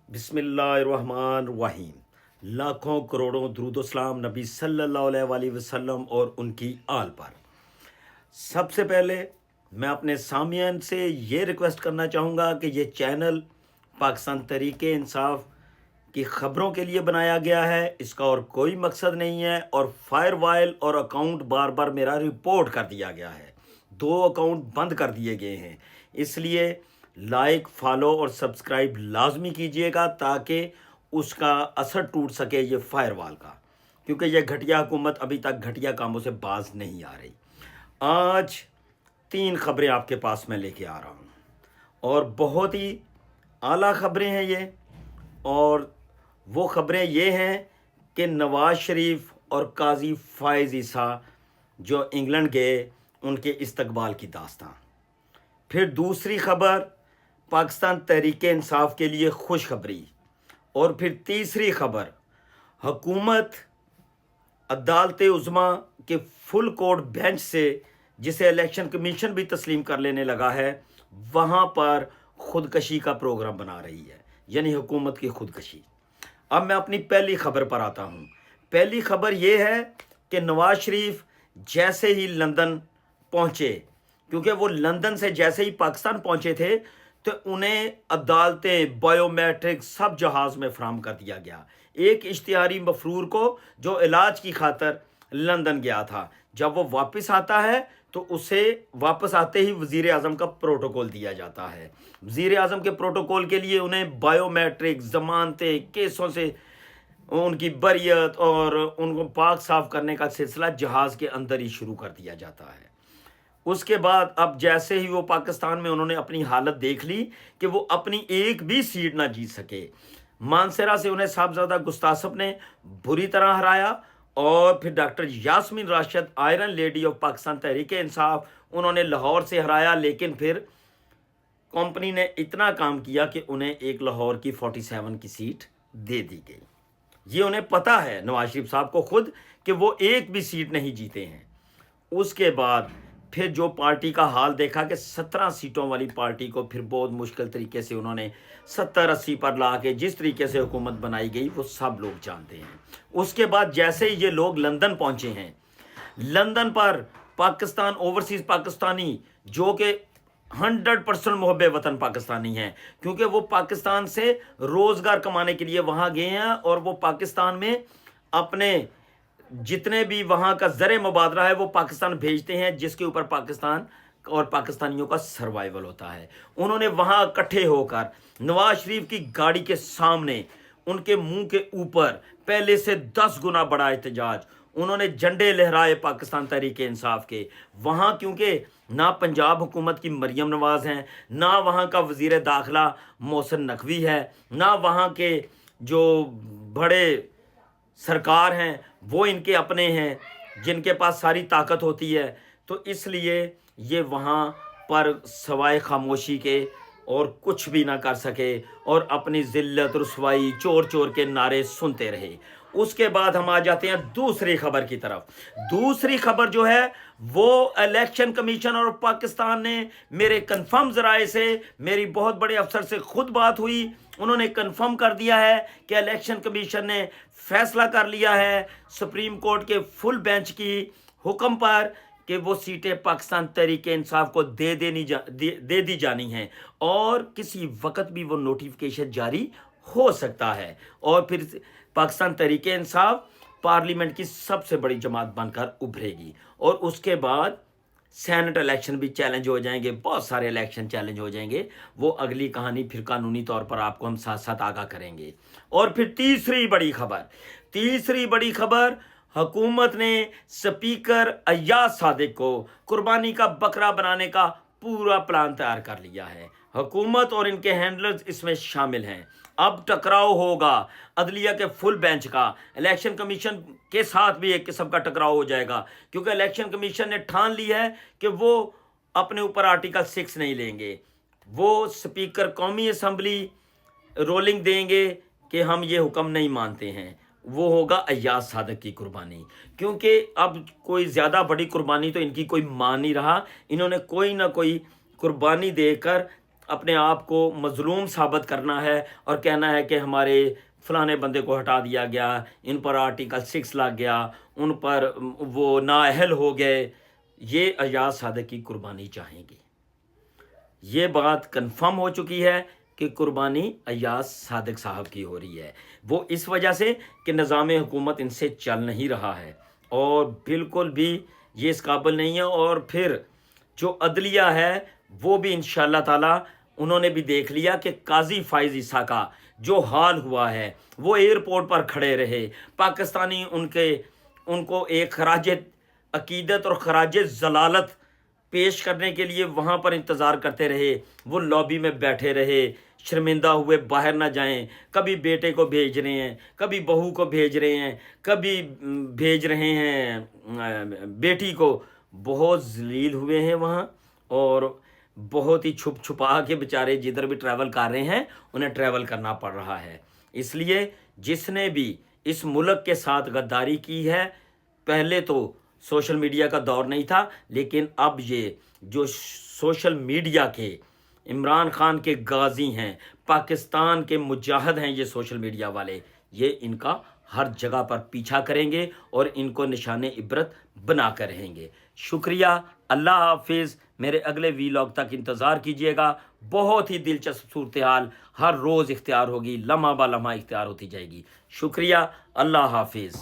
बिस्मिल्लाहिर्रहमानिर्रहीम। लाखों करोड़ों दरूद सलाम नबी सल्लल्लाहु अलैहि वसल्लम और उनकी आल पर। सबसे पहले मैं अपने सामियन से ये रिक्वेस्ट करना चाहूँगा कि ये चैनल पाकिस्तान तहरीके इंसाफ की ख़बरों के लिए बनाया गया है, इसका और कोई मकसद नहीं है। और फायरवाइल और अकाउंट बार बार मेरा रिपोर्ट कर दिया गया है, 2 अकाउंट बंद कर दिए गए हैं, इसलिए लाइक फॉलो और सब्सक्राइब लाजमी कीजिएगा ताकि उसका असर टूट सके ये फायरवाल का, क्योंकि ये घटिया हुकूमत अभी तक घटिया कामों से बाज नहीं आ रही। आज 3 खबरें आपके पास मैं लेके आ रहा हूँ और बहुत ही आला खबरें हैं ये। और वो खबरें ये हैं कि नवाज शरीफ और काजी फायज़ ईसा जो इंग्लैंड गए, उनके इस्तकबाल की दास्तां। फिर दूसरी खबर पाकिस्तान तहरीके इंसाफ के लिए खुशखबरी। और फिर तीसरी खबर हुकूमत अदालत उज़्मा के फुल कोर्ट बेंच से, जिसे इलेक्शन कमीशन भी तस्लीम कर लेने लगा है, वहाँ पर खुदकशी का प्रोग्राम बना रही है, यानी हुकूमत की खुदकशी। अब मैं अपनी पहली खबर पर आता हूँ। पहली खबर यह है कि नवाज शरीफ जैसे ही लंदन पहुँचे, क्योंकि वो लंदन से जैसे ही पाकिस्तान पहुँचे थे तो उन्हें अदालतें, बायोमेट्रिक सब जहाज़ में फराहम कर दिया गया। एक इश्तिहारी मफरूर को जो इलाज की खातर लंदन गया था, जब वो वापस आता है तो उसे वापस आते ही वज़ीर आज़म का प्रोटोकॉल दिया जाता है। वज़ीर आज़म के प्रोटोकॉल के लिए उन्हें बायोमेट्रिक, ज़मानतें, केसों से उनकी बरियत और उनको पाक साफ करने का सिलसिला जहाज़ के अंदर ही शुरू कर दिया जाता है। उसके बाद अब जैसे ही वो पाकिस्तान में उन्होंने अपनी हालत देख ली कि वो अपनी एक भी सीट ना जीत सके, मानसरा से उन्हें साहबजादा गुस्तासफ ने बुरी तरह हराया। और फिर doctor Yasmeen Rashid, iron lady of Pakistan Tehreek-e Insaf, उन्होंने लाहौर से हराया। लेकिन फिर कंपनी ने इतना काम किया कि उन्हें एक लाहौर की 47 की सीट दे दी गई। ये उन्हें पता है नवाज शरीफ साहब को खुद कि वो एक भी सीट नहीं जीते हैं। उसके बाद फिर जो पार्टी का हाल देखा कि 17 सीटों वाली पार्टी को फिर बहुत मुश्किल तरीके से उन्होंने 70-80 पर ला के जिस तरीके से हुकूमत बनाई गई वो सब लोग जानते हैं। उसके बाद जैसे ही ये लोग लंदन पहुंचे हैं, लंदन पर पाकिस्तान ओवरसीज़ पाकिस्तानी जो कि 100% मुहब्बे वतन पाकिस्तानी हैं, क्योंकि वो पाकिस्तान से रोज़गार कमाने के लिए वहाँ गए हैं और वो पाकिस्तान में अपने जितने भी वहाँ का ज़र मुबादला है वो पाकिस्तान भेजते हैं, जिसके ऊपर पाकिस्तान और पाकिस्तानियों का सर्वाइवल होता है। उन्होंने वहाँ इकट्ठे होकर नवाज शरीफ की गाड़ी के सामने उनके मुंह के ऊपर पहले से 10 गुना बड़ा एहतजाज, उन्होंने झंडे लहराए पाकिस्तान तहरीके इंसाफ के वहाँ, क्योंकि ना पंजाब हुकूमत की मरियम नवाज़ हैं, ना वहाँ का वज़ीर दाखिला मोहसिन नकवी है, ना वहाँ के जो बड़े सरकार हैं वो इनके अपने हैं जिनके पास सारी ताकत होती है। तो इसलिए ये वहाँ पर सवाए खामोशी के और कुछ भी ना कर सके और अपनी ज़िल्लत रुसवाई चोर चोर के नारे सुनते रहे। उसके बाद हम आ जाते हैं दूसरी खबर की तरफ। दूसरी खबर जो है वो इलेक्शन कमीशन और पाकिस्तान ने मेरे कंफर्म ज़राए से, मेरी बहुत बड़े अफसर से खुद बात हुई, उन्होंने कंफर्म कर दिया है कि इलेक्शन कमीशन ने फैसला कर लिया है सुप्रीम कोर्ट के फुल बेंच की हुक्म पर कि वो सीटें पाकिस्तान तहरीके इंसाफ को दे दी जानी हैं और किसी वक्त भी वो नोटिफिकेशन जारी हो सकता है। और फिर पाकिस्तान तहरीके इंसाफ पार्लियामेंट की सबसे बड़ी जमात बनकर उभरेगी और उसके बाद सेनेट इलेक्शन भी चैलेंज हो जाएंगे, बहुत सारे इलेक्शन चैलेंज हो जाएंगे। वो अगली कहानी फिर कानूनी तौर पर आपको हम साथ साथ आगाह करेंगे। और फिर तीसरी बड़ी खबर हुकूमत ने स्पीकर अय्याज सादिक को कुर्बानी का बकरा बनाने का पूरा प्लान तैयार कर लिया है। हुकूमत और इनके हैंडलर्स इसमें शामिल हैं। अब टकराव होगा अदलिया के फुल बेंच का, इलेक्शन कमीशन के साथ भी एक किस्म का टकराव हो जाएगा, क्योंकि इलेक्शन कमीशन ने ठान ली है कि वो अपने ऊपर आर्टिकल 6 नहीं लेंगे। वो स्पीकर कौमी असम्बली रोलिंग देंगे कि हम ये हुक्म नहीं मानते हैं। वो होगा अय्याज सादिक की कुर्बानी, क्योंकि अब कोई ज़्यादा बड़ी कुर्बानी तो इनकी कोई मान नहीं रहा। इन्होंने कोई ना कोई कुर्बानी देकर اپنے آپ کو مظلوم ثابت کرنا ہے اور کہنا ہے کہ ہمارے فلانے بندے کو ہٹا دیا گیا، ان پر آرٹیکل 6 لگ گیا، ان پر وہ نااہل ہو گئے، یہ ایاز صادق کی قربانی چاہیں گے۔ یہ بات کنفرم ہو چکی ہے کہ قربانی ایاز صادق صاحب کی ہو رہی ہے، وہ اس وجہ سے کہ نظام حکومت ان سے چل نہیں رہا ہے اور بالکل بھی یہ اس قابل نہیں ہے۔ اور پھر جو عدلیہ ہے وہ بھی انشاءاللہ تعالی انہوں نے بھی دیکھ لیا کہ قاضی فائز عیسیٰ کا جو حال ہوا ہے، وہ ایئرپورٹ پر کھڑے رہے، پاکستانی ان کو ایک خراج عقیدت اور خراج ضلالت پیش کرنے کے لیے وہاں پر انتظار کرتے رہے، وہ لابی میں بیٹھے رہے، شرمندہ ہوئے باہر نہ جائیں، کبھی بیٹے کو بھیج رہے ہیں، کبھی بہو کو بھیج رہے ہیں، کبھی بھیج رہے ہیں بیٹی کو، بہت ذلیل ہوئے ہیں وہاں، اور بہت ہی چھپ چھپا کے بیچارے جدھر بھی ٹریول کر رہے ہیں انہیں ٹریول کرنا پڑ رہا ہے۔ اس لیے جس نے بھی اس ملک کے ساتھ غداری کی ہے، پہلے تو سوشل میڈیا کا دور نہیں تھا، لیکن اب یہ جو سوشل میڈیا کے عمران خان کے غازی ہیں، پاکستان کے مجاہد ہیں، یہ سوشل میڈیا والے، یہ ان کا ہر جگہ پر پیچھا کریں گے اور ان کو نشان عبرت بنا کر رہیں گے۔ شکریہ، اللہ حافظ، میرے اگلے ویلاگ تک انتظار کیجیے گا۔ بہت ہی دلچسپ صورتحال ہر روز اختیار ہوگی، لمحہ بہ لمحہ اختیار ہوتی جائے گی۔ شکریہ، اللہ حافظ۔